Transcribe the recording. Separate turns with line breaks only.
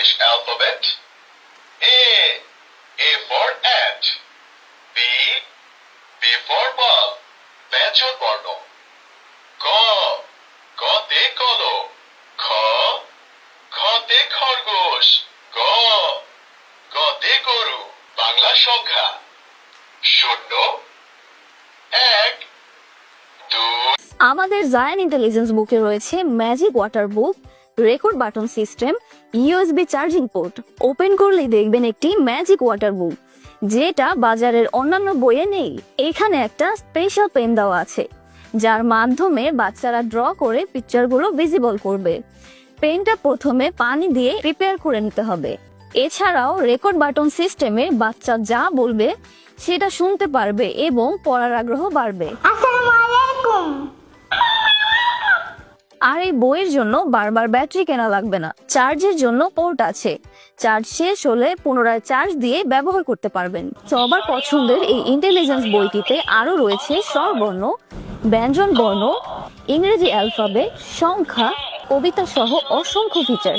English alphabet. A. A for ant. B. B for ball. ব্যঞ্জন বর্ণ। ক। কতে কলম। খ। খতে খরগোশ। গ। গতে গরু। বাংলা সংখ্যা 0 1 2।
আমাদের জায়ান ইন্টেলিজেন্স বুকে রয়েছে magic water book, record button system, USB charging port. Open করলেই দেখবেন একটি ম্যাজিক ওয়াটার বুক, যেটা বাজারের অন্যান্য বইয়ে নেই। এখানে একটা স্পেশাল পেন দেওয়া আছে, যার মাধ্যমে বাচ্চারা ড্র করে পিকচারগুলো ভিজিবল করবে। পেনটা প্রথমে পানি দিয়ে প্রিপেয়ার করে নিতে হবে। এছাড়াও রেকর্ড বাটন সিস্টেমে বাচ্চা যা বলবে সেটা শুনতে পারবে এবং পড়ার আগ্রহ বাড়বে।
আসসালামু আলাইকুম।
আর এই বইয়ের জন্য বারবার ব্যাটারি কেনা লাগবে না। চার্জের জন্য পোর্ট আছে, চার্জ শেষ হলে পুনরায় চার্জ দিয়ে ব্যবহার করতে পারবেন। সবার পছন্দের এই ইন্টেলিজেন্স বইটিতে আরো রয়েছে স্বরবর্ণ, ব্যঞ্জন বর্ণ, ইংরেজি অ্যালফাবেট, সংখ্যা, কবিতা সহ অসংখ্য ফিচার।